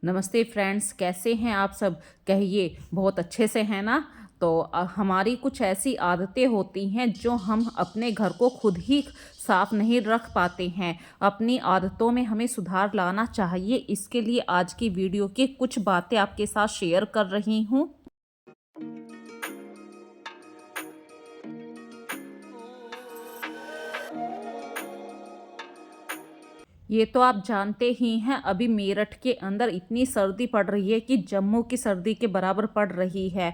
नमस्ते फ्रेंड्स, कैसे हैं आप सब? कहिए बहुत अच्छे से हैं ना? तो हमारी कुछ ऐसी आदतें होती हैं जो हम अपने घर को खुद ही साफ नहीं रख पाते हैं। अपनी आदतों में हमें सुधार लाना चाहिए। इसके लिए आज की वीडियो की कुछ बातें आपके साथ शेयर कर रही हूँ। ये तो आप जानते ही हैं, अभी मेरठ के अंदर इतनी सर्दी पड़ रही है कि जम्मू की सर्दी के बराबर पड़ रही है।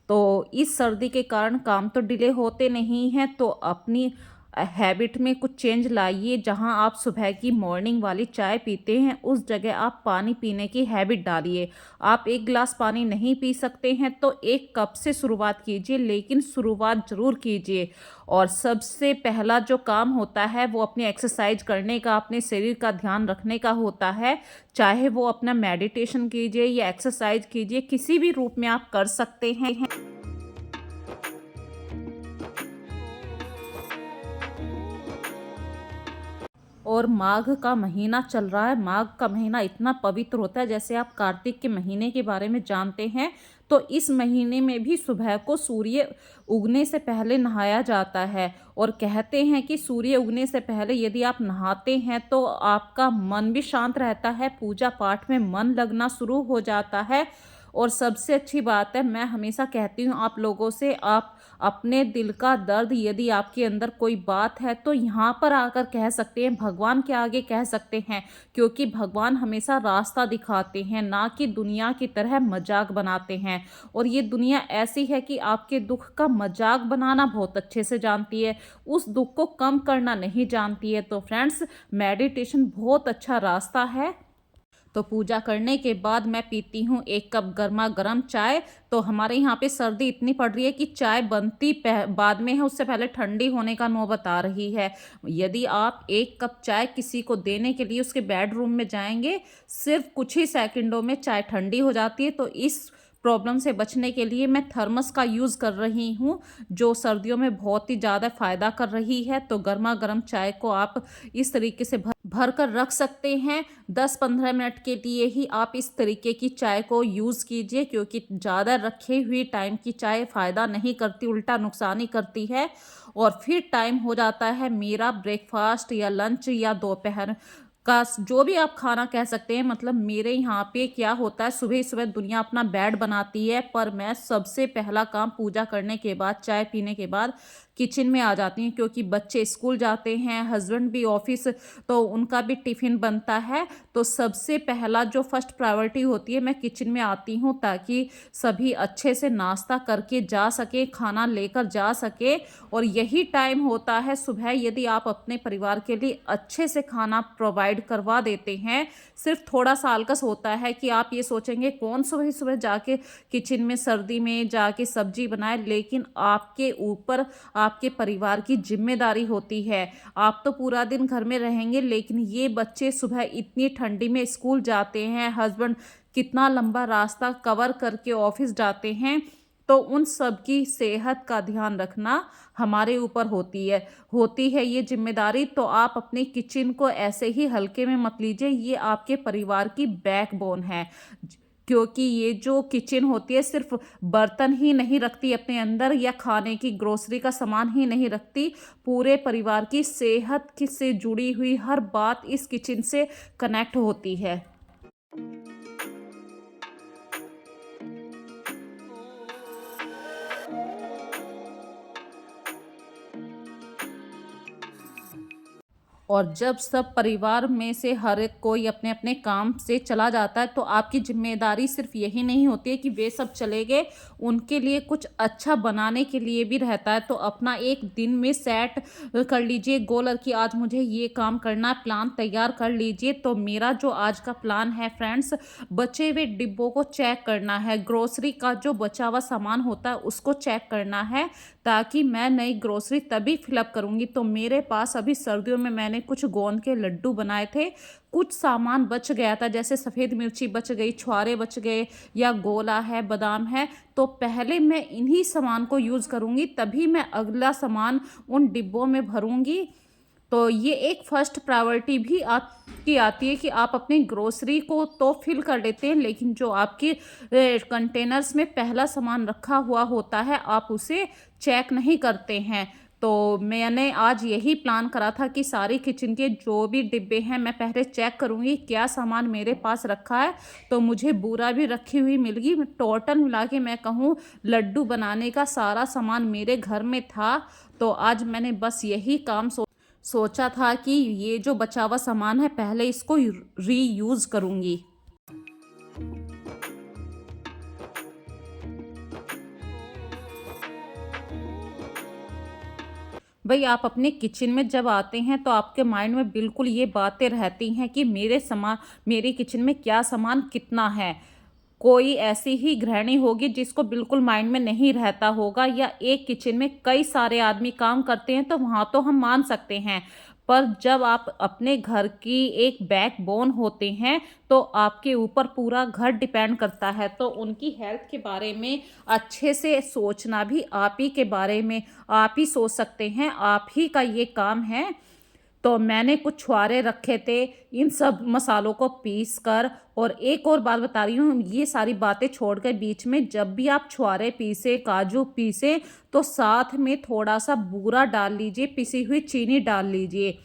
तो इस सर्दी के कारण काम तो डिले होते नहीं हैं, तो अपनी हैबिट में कुछ चेंज लाइए। जहां आप सुबह की मॉर्निंग वाली चाय पीते हैं, उस जगह आप पानी पीने की हैबिट डालिए। आप 1 गिलास पानी नहीं पी सकते हैं तो 1 कप से शुरुआत कीजिए, लेकिन शुरुआत ज़रूर कीजिए। और सबसे पहला जो काम होता है वो अपनी एक्सरसाइज करने का, अपने शरीर का ध्यान रखने का होता है। चाहे वो अपना मेडिटेशन कीजिए या एक्सरसाइज कीजिए, किसी भी रूप में आप कर सकते हैं। और माघ का महीना चल रहा है। माघ का महीना इतना पवित्र होता है, जैसे आप कार्तिक के महीने के बारे में जानते हैं, तो इस महीने में भी सुबह को सूर्य उगने से पहले नहाया जाता है। और कहते हैं कि सूर्य उगने से पहले यदि आप नहाते हैं तो आपका मन भी शांत रहता है, पूजा पाठ में मन लगना शुरू हो जाता है। और सबसे अच्छी बात है, मैं हमेशा कहती हूँ आप लोगों से, आप अपने दिल का दर्द, यदि आपके अंदर कोई बात है तो यहाँ पर आकर कह सकते हैं, भगवान के आगे कह सकते हैं। क्योंकि भगवान हमेशा रास्ता दिखाते हैं, ना कि दुनिया की तरह मजाक बनाते हैं। और ये दुनिया ऐसी है कि आपके दुख का मजाक बनाना बहुत अच्छे से जानती है, उस दुख को कम करना नहीं जानती है। तो फ्रेंड्स, मेडिटेशन बहुत अच्छा रास्ता है। तो पूजा करने के बाद मैं पीती हूँ 1 कप गर्मा गर्म चाय। तो हमारे यहाँ पे सर्दी इतनी पड़ रही है कि चाय बनती बाद में है, उससे पहले ठंडी होने का नौबत आ रही है। यदि आप 1 कप चाय किसी को देने के लिए उसके बेडरूम में जाएंगे, सिर्फ कुछ ही सेकंडों में चाय ठंडी हो जाती है। तो इस प्रॉब्लम से बचने के लिए मैं थर्मस का यूज़ कर रही हूँ, जो सर्दियों में बहुत ही ज़्यादा फ़ायदा कर रही है। तो गर्मा गर्म चाय को आप इस तरीके से भर कर रख सकते हैं। 10-15 मिनट के लिए ही आप इस तरीके की चाय को यूज़ कीजिए, क्योंकि ज़्यादा रखे हुए टाइम की चाय फ़ायदा नहीं करती, उल्टा नुकसान ही करती है। और फिर टाइम हो जाता है मेरा ब्रेकफास्ट या लंच या दोपहर का, जो भी आप खाना कह सकते हैं। मतलब मेरे यहाँ पे क्या होता है, सुबह सुबह दुनिया अपना बेड बनाती है, पर मैं सबसे पहला काम पूजा करने के बाद, चाय पीने के बाद किचन में आ जाती हूँ। क्योंकि बच्चे स्कूल जाते हैं, हस्बैंड भी ऑफिस, तो उनका भी टिफ़िन बनता है। तो सबसे पहला जो फर्स्ट प्रायोरिटी होती है, मैं किचन में आती हूँ, ताकि सभी अच्छे से नाश्ता करके जा सके, खाना लेकर जा सके। और यही टाइम होता है सुबह, यदि आप अपने परिवार के लिए अच्छे से खाना प्रोवाइड करवा देते हैं। सिर्फ थोड़ा सा आलकस होता है कि आप ये सोचेंगे कौन सुबह सुबह जाके किचन में सर्दी में जाके सब्जी बनाए, लेकिन आपके ऊपर आपके परिवार की जिम्मेदारी होती है। आप तो पूरा दिन घर में रहेंगे, लेकिन ये बच्चे सुबह इतनी ठंडी में स्कूल जाते हैं, हस्बैंड कितना लंबा रास्ता कवर करके ऑफिस जाते हैं। तो उन सब की सेहत का ध्यान रखना हमारे ऊपर होती है ये जिम्मेदारी। तो आप अपने किचन को ऐसे ही हल्के में मत लीजिए, ये आपके परिवार की बैकबोन है। क्योंकि ये जो किचन होती है, सिर्फ बर्तन ही नहीं रखती अपने अंदर, या खाने की ग्रोसरी का सामान ही नहीं रखती, पूरे परिवार की सेहत से जुड़ी हुई हर बात इस किचन से कनेक्ट होती है। और जब सब परिवार में से हर एक कोई अपने अपने काम से चला जाता है, तो आपकी जिम्मेदारी सिर्फ यही नहीं होती है कि वे सब चले गए, उनके लिए कुछ अच्छा बनाने के लिए भी रहता है। तो अपना एक दिन में सेट कर लीजिए गोल कि आज मुझे ये काम करना, प्लान तैयार कर लीजिए। तो मेरा जो आज का प्लान है फ्रेंड्स, बचे हुए डिब्बों को चेक करना है, ग्रोसरी का जो बचा हुआ सामान होता है उसको चेक करना है, ताकि मैं नई ग्रोसरी तभी फिलअप करूँगी। तो मेरे पास अभी सर्दियों में मैंने कुछ गोंद के लड्डू बनाए थे, कुछ सामान बच गया था, जैसे सफ़ेद मिर्ची बच गई, छुहारे बच गए, या गोला है, बादाम है। तो पहले मैं इन्हीं सामान को यूज़ करूँगी, तभी मैं अगला सामान उन डिब्बों में भरूँगी। तो ये एक फर्स्ट प्रायोरिटी भी आपकी आती है कि आप अपनी ग्रोसरी को तो फिल कर लेते हैं, लेकिन जो आपके कंटेनर्स में पहला सामान रखा हुआ होता है आप उसे चेक नहीं करते हैं। तो मैंने आज यही प्लान करा था कि सारे किचन के जो भी डिब्बे हैं मैं पहले चेक करूँगी क्या सामान मेरे पास रखा है। तो मुझे बूरा भी रखी हुई मिल गई। टोटल मिला के मैं कहूँ लड्डू बनाने का सारा सामान मेरे घर में था। तो आज मैंने बस यही काम सोचा था कि ये जो बचा हुआ सामान है पहले इसको रीयूज़ करूँगी। भई आप अपने किचन में जब आते हैं तो आपके माइंड में बिल्कुल ये बातें रहती हैं कि मेरे किचन में क्या सामान कितना है। कोई ऐसी ही गृहिणी होगी जिसको बिल्कुल माइंड में नहीं रहता होगा, या एक किचन में कई सारे आदमी काम करते हैं तो वहाँ तो हम मान सकते हैं। पर जब आप अपने घर की एक बैकबोन होते हैं तो आपके ऊपर पूरा घर डिपेंड करता है। तो उनकी हेल्थ के बारे में अच्छे से सोचना भी आप ही के बारे में आप ही सोच सकते हैं, आप ही का ये काम है। तो मैंने कुछ छुहारे रखे थे इन सब मसालों को पीस कर। और एक और बात बता रही हूँ, ये सारी बातें छोड़ कर बीच में जब भी आप छुहारे पीसे काजू पीसे तो साथ में थोड़ा सा बूरा डाल लीजिए, पिसी हुई चीनी डाल लीजिए।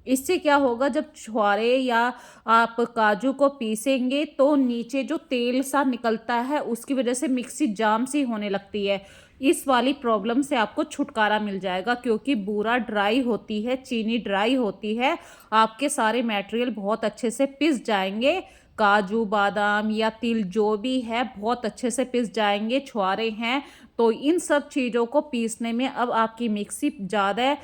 इससे क्या होगा, जब छुहारे या आप काजू को पीसेंगे तो नीचे जो तेल सा निकलता है उसकी वजह से मिक्सी जाम सी होने लगती है। इस वाली प्रॉब्लम से आपको छुटकारा मिल जाएगा, क्योंकि बूरा ड्राई होती है, चीनी ड्राई होती है, आपके सारे मटेरियल बहुत अच्छे से पिस जाएंगे। काजू बादाम या तिल जो भी है बहुत अच्छे से पिस जाएंगे। छुहारे हैं तो इन सब चीज़ों को पीसने में अब आपकी मिक्सी ज़्यादा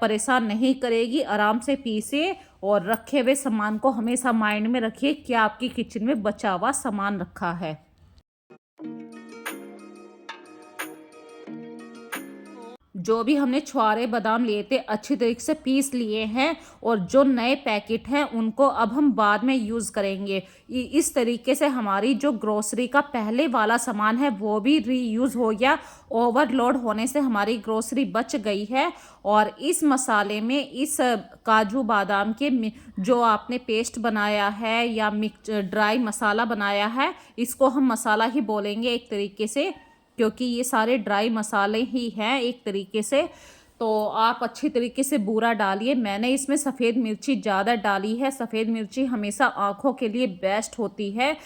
परेशान नहीं करेगी। आराम से पीसे और रखे हुए सामान को हमेशा माइंड में रखिए कि आपकी किचन में बचा हुआ सामान रखा है। जो भी हमने छुहारे बादाम लिए थे अच्छी तरीके से पीस लिए हैं, और जो नए पैकेट हैं उनको अब हम बाद में यूज़ करेंगे। इस तरीके से हमारी जो ग्रोसरी का पहले वाला सामान है वो भी रीयूज़ हो गया। ओवरलोड होने से हमारी ग्रोसरी बच गई है। और इस मसाले में इस काजू बादाम के जो आपने पेस्ट बनाया है या मिक्स ड्राई मसाला बनाया है, इसको हम मसाला ही बोलेंगे एक तरीके से, क्योंकि ये सारे ड्राई मसाले ही हैं एक तरीके से। तो आप अच्छी तरीके से बूरा डालिए। मैंने इसमें सफ़ेद मिर्ची ज़्यादा डाली है। सफ़ेद मिर्ची हमेशा आँखों के लिए बेस्ट होती है।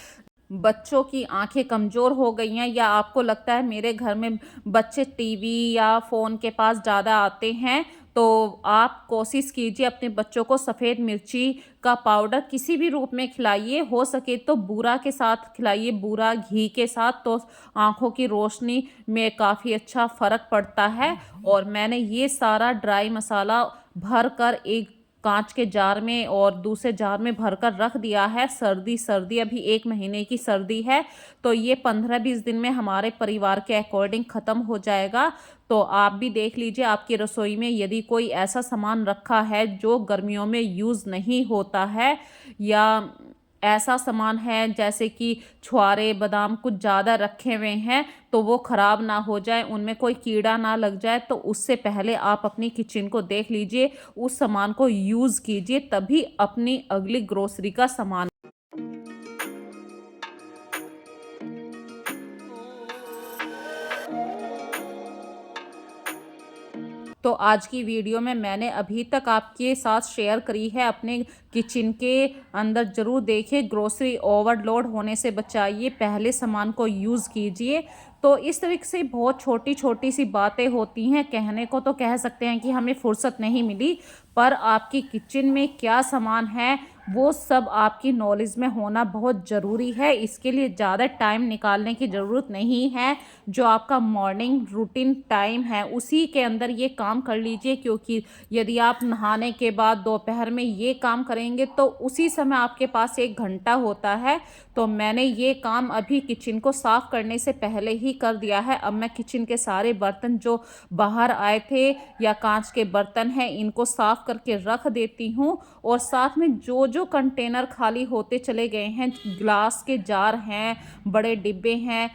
बच्चों की आंखें कमज़ोर हो गई हैं, या आपको लगता है मेरे घर में बच्चे टीवी या फ़ोन के पास ज़्यादा आते हैं, तो आप कोशिश कीजिए अपने बच्चों को सफ़ेद मिर्ची का पाउडर किसी भी रूप में खिलाइए। हो सके तो बूरा के साथ खिलाइए, बूरा घी के साथ, तो आँखों की रोशनी में काफ़ी अच्छा फ़र्क पड़ता है। और मैंने ये सारा ड्राई मसाला भर कर एक कांच के जार में और दूसरे जार में भरकर रख दिया है। सर्दी अभी 1 महीने की सर्दी है, तो ये 15-20 दिन में हमारे परिवार के अकॉर्डिंग ख़त्म हो जाएगा। तो आप भी देख लीजिए आपकी रसोई में यदि कोई ऐसा सामान रखा है जो गर्मियों में यूज़ नहीं होता है, या ऐसा सामान है जैसे कि छुहारे बादाम कुछ ज़्यादा रखे हुए हैं तो वो ख़राब ना हो जाए, उनमें कोई कीड़ा ना लग जाए, तो उससे पहले आप अपनी किचन को देख लीजिए, उस सामान को यूज़ कीजिए, तभी अपनी अगली ग्रोसरी का सामान। तो आज की वीडियो में मैंने अभी तक आपके साथ शेयर करी है। अपने किचन के अंदर ज़रूर देखें, ग्रोसरी ओवरलोड होने से बचाइए, पहले सामान को यूज़ कीजिए। तो इस तरीके से बहुत छोटी छोटी सी बातें होती हैं। कहने को तो कह सकते हैं कि हमें फुर्सत नहीं मिली, पर आपकी किचन में क्या सामान है वो सब आपकी नॉलेज में होना बहुत ज़रूरी है। इसके लिए ज़्यादा टाइम निकालने की ज़रूरत नहीं है। जो आपका मॉर्निंग रूटीन टाइम है उसी के अंदर ये काम कर लीजिए, क्योंकि यदि आप नहाने के बाद दोपहर में ये काम करेंगे तो उसी समय आपके पास 1 घंटा होता है। तो मैंने ये काम अभी किचन को साफ़ करने से पहले ही कर दिया है। अब मैं किचन के सारे बर्तन जो बाहर आए थे या कांच के बर्तन हैं इनको साफ़ करके रख देती हूँ। और साथ में जो जो कंटेनर खाली होते चले गए हैं, ग्लास के जार हैं, बड़े डिब्बे हैं,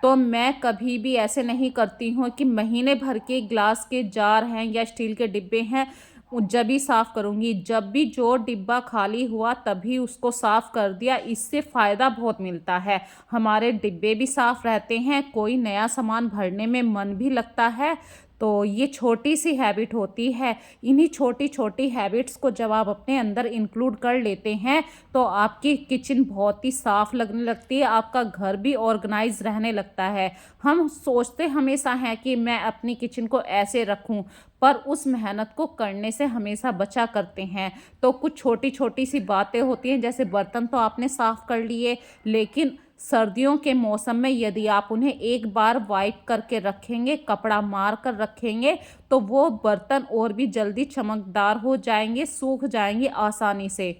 तो मैं कभी भी ऐसे नहीं करती हूँ कि महीने भर के ग्लास के जार हैं या स्टील के डिब्बे हैं जब भी साफ़ करूँगी, जब भी जो डिब्बा खाली हुआ तभी उसको साफ़ कर दिया, इससे फ़ायदा बहुत मिलता है। हमारे डिब्बे भी साफ़ रहते हैं, कोई नया सामान भरने में मन भी लगता है। तो ये छोटी-सी हैबिट होती है। इन्हीं छोटी-छोटी हैबिट्स को जब आप अपने अंदर इंक्लूड कर लेते हैं, तो आपकी किचन बहुत ही साफ़ लगने लगती है, आपका घर भी ऑर्गनाइज़ रहने लगता है। हम सोचते हमेशा हैं कि मैं अपनी किचन को ऐसे रखूँ, पर उस मेहनत को करने से हमेशा बचा करते हैं। तो कुछ छोटी-छोटी सी बातें होती हैं, जैसे बर्तन तो आपने साफ़ कर लिए, लेकिन सर्दियों के मौसम में यदि आप उन्हें एक बार वाइप करके रखेंगे, कपड़ा मार कर रखेंगे, तो वो बर्तन और भी जल्दी चमकदार हो जाएँगे, सूख जाएँगे आसानी से।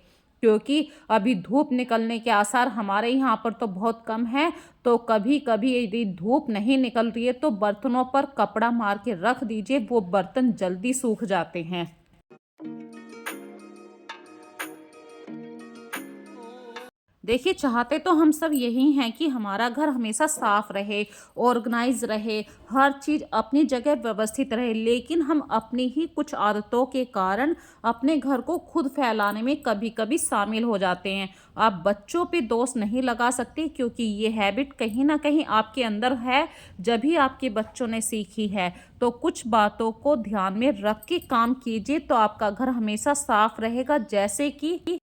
क्योंकि अभी धूप निकलने के आसार हमारे यहाँ पर तो बहुत कम हैं, तो कभी-कभी यदि धूप नहीं निकल रही है तो बर्तनों पर कपड़ा मार के रख दीजिए, वो बर्तन जल्दी सूख जाते हैं। देखिए, चाहते तो हम सब यही हैं कि हमारा घर हमेशा साफ रहे, ऑर्गेनाइज रहे, हर चीज़ अपनी जगह व्यवस्थित रहे, लेकिन हम अपनी ही कुछ आदतों के कारण अपने घर को खुद फैलाने में कभी-कभी शामिल हो जाते हैं। आप बच्चों पे दोष नहीं लगा सकते, क्योंकि ये हैबिट कहीं न कहीं आपके अंदर है, जब भी आपके बच्चों ने सीखी है। तो कुछ बातों को ध्यान में रख के काम कीजिए, तो आपका घर हमेशा साफ रहेगा। जैसे कि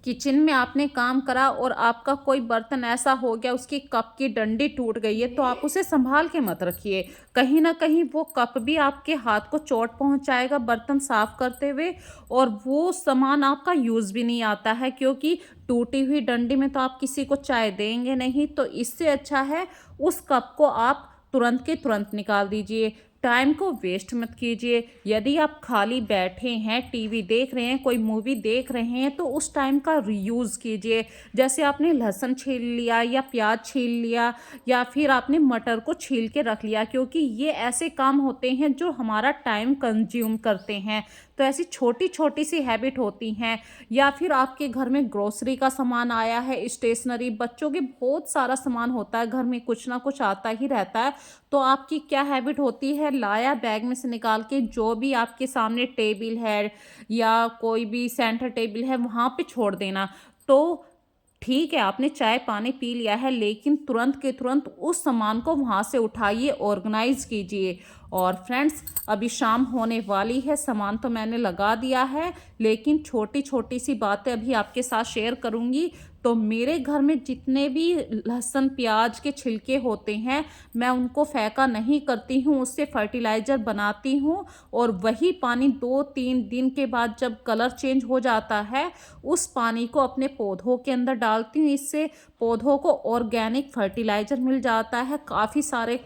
किचन में आपने काम करा और आपका कोई बर्तन ऐसा हो गया, उसकी कप की डंडी टूट गई है, तो आप उसे संभाल के मत रखिए। कहीं न कहीं वो कप भी आपके हाथ को चोट पहुँचाएगा बर्तन साफ़ करते हुए, और वो सामान आपका यूज़ भी नहीं आता है, क्योंकि टूटी हुई डंडी में तो आप किसी को चाय देंगे नहीं। तो इससे अच्छा है उस कप को आप तुरंत के तुरंत निकाल दीजिए। टाइम को वेस्ट मत कीजिए। यदि आप खाली बैठे हैं, टीवी देख रहे हैं, कोई मूवी देख रहे हैं, तो उस टाइम का रीयूज़ कीजिए। जैसे आपने लहसुन छील लिया या प्याज छील लिया, या फिर आपने मटर को छील के रख लिया, क्योंकि ये ऐसे काम होते हैं जो हमारा टाइम कंज्यूम करते हैं। तो ऐसी छोटी-छोटी सी हैबिट होती हैं। या फिर आपके घर में ग्रोसरी का सामान आया है, स्टेशनरी, बच्चों के बहुत सारा सामान होता है, घर में कुछ ना कुछ आता ही रहता है। तो आपकी क्या हैबिट होती है, लाया बैग में से निकाल के जो भी आपके सामने टेबल है या कोई भी सेंटर टेबल है, वहाँ पे छोड़ देना। तो ठीक है, आपने चाय पानी पी लिया है, लेकिन तुरंत के तुरंत उस सामान को वहाँ से उठाइए, ऑर्गेनाइज कीजिए। और फ्रेंड्स, अभी शाम होने वाली है, सामान तो मैंने लगा दिया है, लेकिन छोटी छोटी सी बातें अभी आपके साथ शेयर करूँगी। तो मेरे घर में जितने भी लहसुन प्याज के छिलके होते हैं, मैं उनको फेंका नहीं करती हूँ, उससे फर्टिलाइज़र बनाती हूँ, और वही पानी 2-3 दिन के बाद जब कलर चेंज हो जाता है, उस पानी को अपने पौधों के अंदर डालती हूँ। इससे पौधों को ऑर्गेनिक फर्टिलाइज़र मिल जाता है, काफ़ी सारे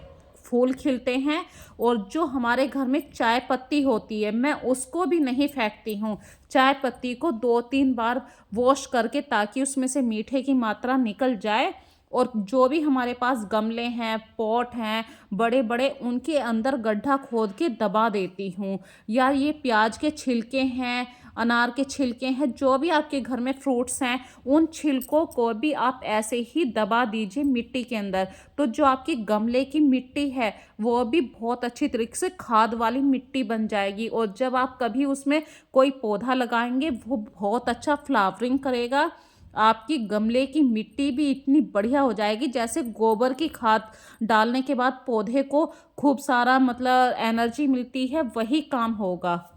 फूल खिलते हैं। और जो हमारे घर में चाय पत्ती होती है, मैं उसको भी नहीं फेंकती हूँ। चाय पत्ती को 2-3 बार वॉश करके, ताकि उसमें से मीठे की मात्रा निकल जाए। और जो भी हमारे पास गमले हैं, पॉट हैं बड़े-बड़े, उनके अंदर गड्ढा खोद के दबा देती हूँ। या ये प्याज के छिलके हैं, अनार के छिलके हैं, जो भी आपके घर में फ्रूट्स हैं, उन छिलकों को भी आप ऐसे ही दबा दीजिए मिट्टी के अंदर। तो जो आपकी गमले की मिट्टी है, वो भी बहुत अच्छी तरीके से खाद वाली मिट्टी बन जाएगी, और जब आप कभी उसमें कोई पौधा लगाएँगे, वो बहुत अच्छा फ्लावरिंग करेगा। आपकी गमले की मिट्टी भी इतनी बढ़िया हो जाएगी, जैसे गोबर की खाद डालने के बाद पौधे को खूब सारा मतलब एनर्जी मिलती है, वही काम होगा।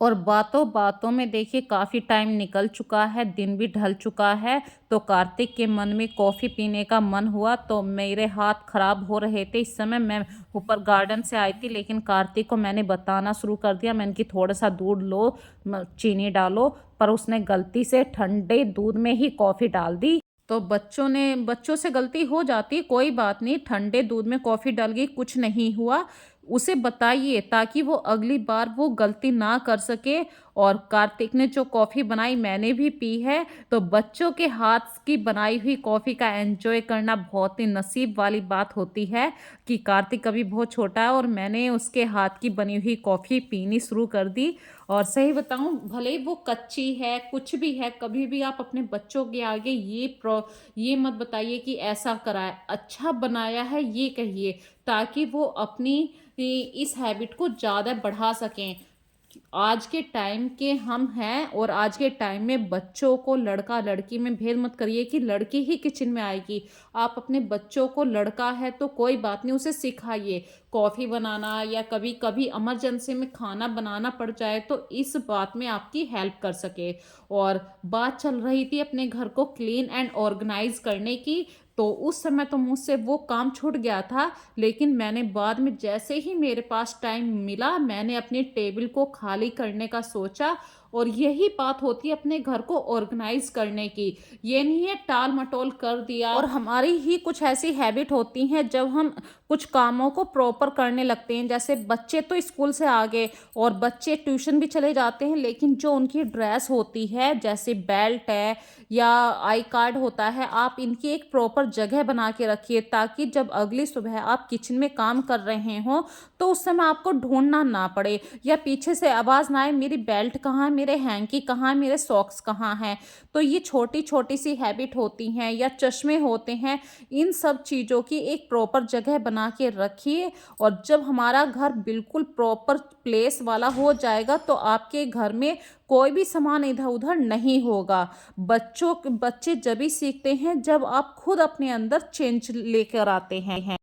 और बातों-बातों में देखिए, काफ़ी टाइम निकल चुका है, दिन भी ढल चुका है, तो कार्तिक के मन में कॉफ़ी पीने का मन हुआ, तो मेरे हाथ ख़राब हो रहे थे। इस समय मैं ऊपर गार्डन से आई थी, लेकिन कार्तिक को मैंने बताना शुरू कर दिया, मैंने कि थोड़ा-सा दूध लो, चीनी डालो, पर उसने गलती से ठंडे दूध में ही कॉफ़ी डाल दी। तो बच्चों से गलती हो जाती है, कोई बात नहीं, ठंडे दूध में कॉफ़ी डल गई, कुछ नहीं हुआ। उसे बताइए, ताकि वो अगली बार वो गलती ना कर सके। और कार्तिक ने जो कॉफ़ी बनाई मैंने भी पी है। तो बच्चों के हाथ की बनाई हुई कॉफ़ी का एन्जॉय करना बहुत ही नसीब वाली बात होती है कि कार्तिक अभी बहुत छोटा है और मैंने उसके हाथ की बनी हुई कॉफ़ी पीनी शुरू कर दी। और सही बताऊँ, भले ही वो कच्ची है, कुछ भी है, कभी भी आप अपने बच्चों के आगे ये मत बताइए कि ऐसा करा है, अच्छा बनाया है ये कहिए, ताकि वो अपनी इस हैबिट को ज़्यादा बढ़ा सकें। आज के टाइम के हम हैं और आज के टाइम में बच्चों को लड़का लड़की में भेद मत करिए कि लड़की ही किचन में आएगी। आप अपने बच्चों को, लड़का है तो कोई बात नहीं, उसे सिखाइए कॉफ़ी बनाना, या कभी कभी इमरजेंसी में खाना बनाना पड़ जाए तो इस बात में आपकी हेल्प कर सके। और बात चल रही थी अपने घर को क्लीन एंड ऑर्गेनाइज करने की, तो उस समय तो मुझसे वो काम छूट गया था, लेकिन मैंने बाद में जैसे ही मेरे पास टाइम मिला मैंने अपनी टेबल को खाली करने का सोचा। और यही बात होती है अपने घर को ऑर्गेनाइज करने की। ये नहीं है टाल मटोल कर दिया। और हमारी ही कुछ ऐसी हैबिट होती हैं जब हम कुछ कामों को प्रॉपर करने लगते हैं, जैसे बच्चे तो स्कूल से आ गए और बच्चे ट्यूशन भी चले जाते हैं, लेकिन जो उनकी ड्रेस होती है जैसे बेल्ट है या आई कार्ड होता है, आप इनकी एक प्रॉपर जगह बना के रखिए, ताकि जब अगली सुबह आप किचन में काम कर रहे हो तो उस समय आपको ढूंढना ना पड़े, या पीछे से आवाज़ ना आए मेरी बेल्ट कहाँ है, मेरे हैंकी कहाँ है, मेरे सॉक्स कहाँ हैं। तो ये छोटी छोटी सी हैबिट होती हैं, या चश्मे होते हैं, इन सब चीज़ों की एक प्रॉपर जगह बना के रखिए। और जब हमारा घर बिल्कुल प्रॉपर प्लेस वाला हो जाएगा तो आपके घर में कोई भी सामान इधर उधर नहीं होगा। बच्चे जब भी सीखते हैं जब आप खुद अपने अंदर चेंज लेकर आते हैं।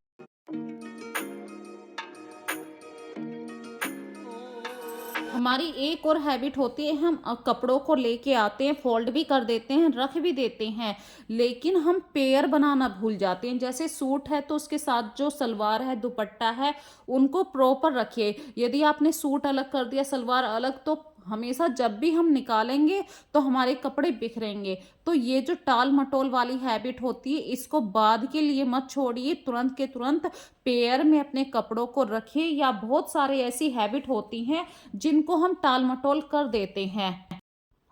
हमारी एक और हैबिट होती है, हम कपड़ों को लेके आते हैं, फोल्ड भी कर देते हैं, रख भी देते हैं, लेकिन हम पेयर बनाना भूल जाते हैं। जैसे सूट है तो उसके साथ जो सलवार है, दुपट्टा है, उनको प्रॉपर रखिए। यदि आपने सूट अलग कर दिया, सलवार अलग, तो हमेशा जब भी हम निकालेंगे तो हमारे कपड़े बिखरेंगे। तो ये जो टाल मटोल वाली हैबिट होती है, इसको बाद के लिए मत छोड़िए, तुरंत के तुरंत पेयर में अपने कपड़ों को रखिए। या बहुत सारे ऐसी हैबिट होती हैं जिनको हम टाल-मटोल कर देते हैं।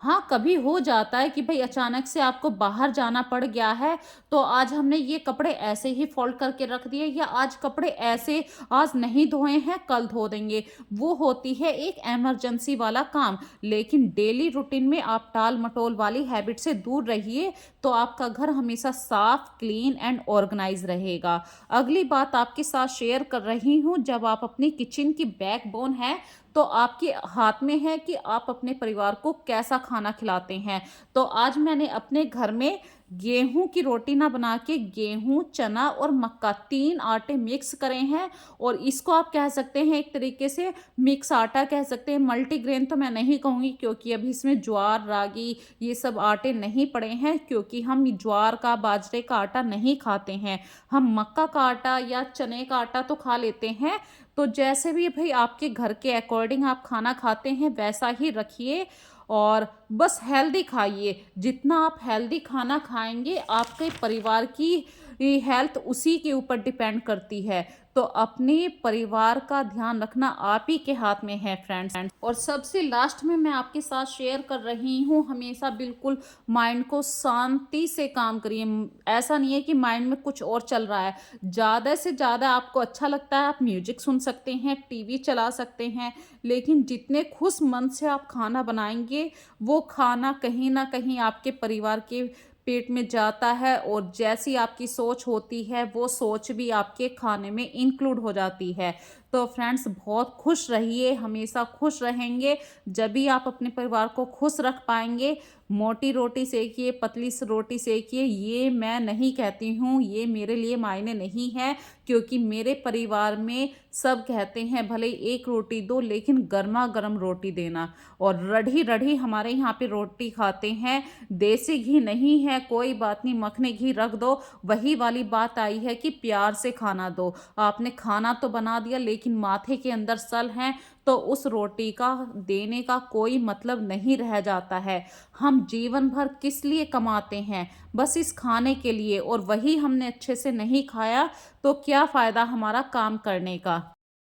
हाँ, कभी हो जाता है कि भई अचानक से आपको बाहर जाना पड़ गया है, तो आज हमने ये कपड़े ऐसे ही फ़ोल्ड करके रख दिए, या आज कपड़े ऐसे आज नहीं धोए हैं, कल धो देंगे। वो होती है एक इमरजेंसी वाला काम, लेकिन डेली रूटीन में आप टाल-मटोल वाली हैबिट से दूर रहिए, तो आपका घर हमेशा साफ, क्लीन एंड ऑर्गनाइज़ रहेगा। अगली बात आपके साथ शेयर कर रही हूँ, जब आप अपनी किचन की बैकबोन है, तो आपके हाथ में है कि आप अपने परिवार को कैसा खाना खिलाते हैं। तो आज मैंने अपने घर में गेहूं की रोटी ना बना के गेहूं, चना और मक्का 3 आटे मिक्स करे हैं, और इसको आप कह सकते हैं एक तरीके से मिक्स आटा कह सकते हैं। मल्टीग्रेन तो मैं नहीं कहूँगी, क्योंकि अभी इसमें ज्वार, रागी ये सब आटे नहीं पड़े हैं, क्योंकि हम ज्वार का, बाजरे का आटा नहीं खाते हैं। हम मक्का का आटा या चने का आटा तो खा लेते हैं। तो जैसे भी भई आपके घर के अकॉर्डिंग आप खाना खाते हैं वैसा ही रखिए, और बस हेल्दी खाइए। जितना आप हेल्दी खाना खाएँगे आपके परिवार की हेल्थ उसी के ऊपर डिपेंड करती है। तो अपने परिवार का ध्यान रखना आप ही के हाथ में है फ्रेंड्स। और सबसे लास्ट में मैं आपके साथ शेयर कर रही हूँ, हमेशा बिल्कुल माइंड को शांति से काम करिए। ऐसा नहीं है कि माइंड में कुछ और चल रहा है। ज़्यादा से ज़्यादा आपको अच्छा लगता है, आप म्यूजिक सुन सकते हैं, टीवी चला सकते हैं, लेकिन जितने खुश मन से आप खाना बनाएंगे वो खाना कहीं ना कहीं आपके परिवार के पेट में जाता है, और जैसी आपकी सोच होती है वो सोच भी आपके खाने में इंक्लूड हो जाती है। तो फ्रेंड्स, बहुत खुश रहिए, हमेशा खुश रहेंगे जब भी आप अपने परिवार को खुश रख पाएंगे। मोटी रोटी सेकिए, पतली सी रोटी सेकिए, ये मैं नहीं कहती हूँ, ये मेरे लिए मायने नहीं है, क्योंकि मेरे परिवार में सब कहते हैं भले एक रोटी दो, लेकिन गर्मा गर्म रोटी देना। और रढ़ी रढ़ी हमारे यहाँ पे रोटी खाते हैं, देसी घी नहीं है कोई बात नहीं, मखनी घी रख दो। वही वाली बात आई है कि प्यार से खाना दो। आपने खाना तो बना दिया, लेकिन माथे के अंदर सल हैं, तो उस रोटी का देने का कोई मतलब नहीं रह जाता है। हम जीवन भर किस लिए कमाते हैं? बस इस खाने के लिए, और वही हमने अच्छे से नहीं खाया तो क्या फ़ायदा हमारा काम करने का।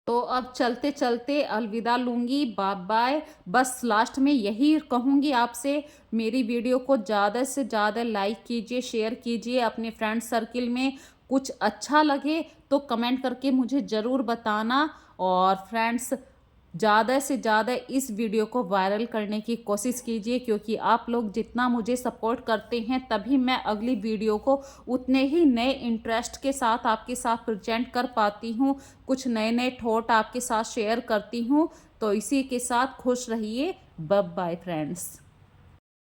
तो अब चलते चलते अलविदा लूँगी, बाय बाय। बस लास्ट में यही कहूँगी आपसे, मेरी वीडियो को ज़्यादा से ज़्यादा लाइक कीजिए, शेयर कीजिए अपने फ्रेंड सर्किल में। कुछ अच्छा लगे तो कमेंट करके मुझे ज़रूर बताना। और फ्रेंड्स, ज़्यादा से ज़्यादा इस वीडियो को वायरल करने की कोशिश कीजिए, क्योंकि आप लोग जितना मुझे सपोर्ट करते हैं तभी मैं अगली वीडियो को उतने ही नए इंटरेस्ट के साथ आपके साथ प्रेजेंट कर पाती हूँ, कुछ नए नए थॉट आपके साथ शेयर करती हूँ। तो इसी के साथ खुश रहिए। Bye bye friends.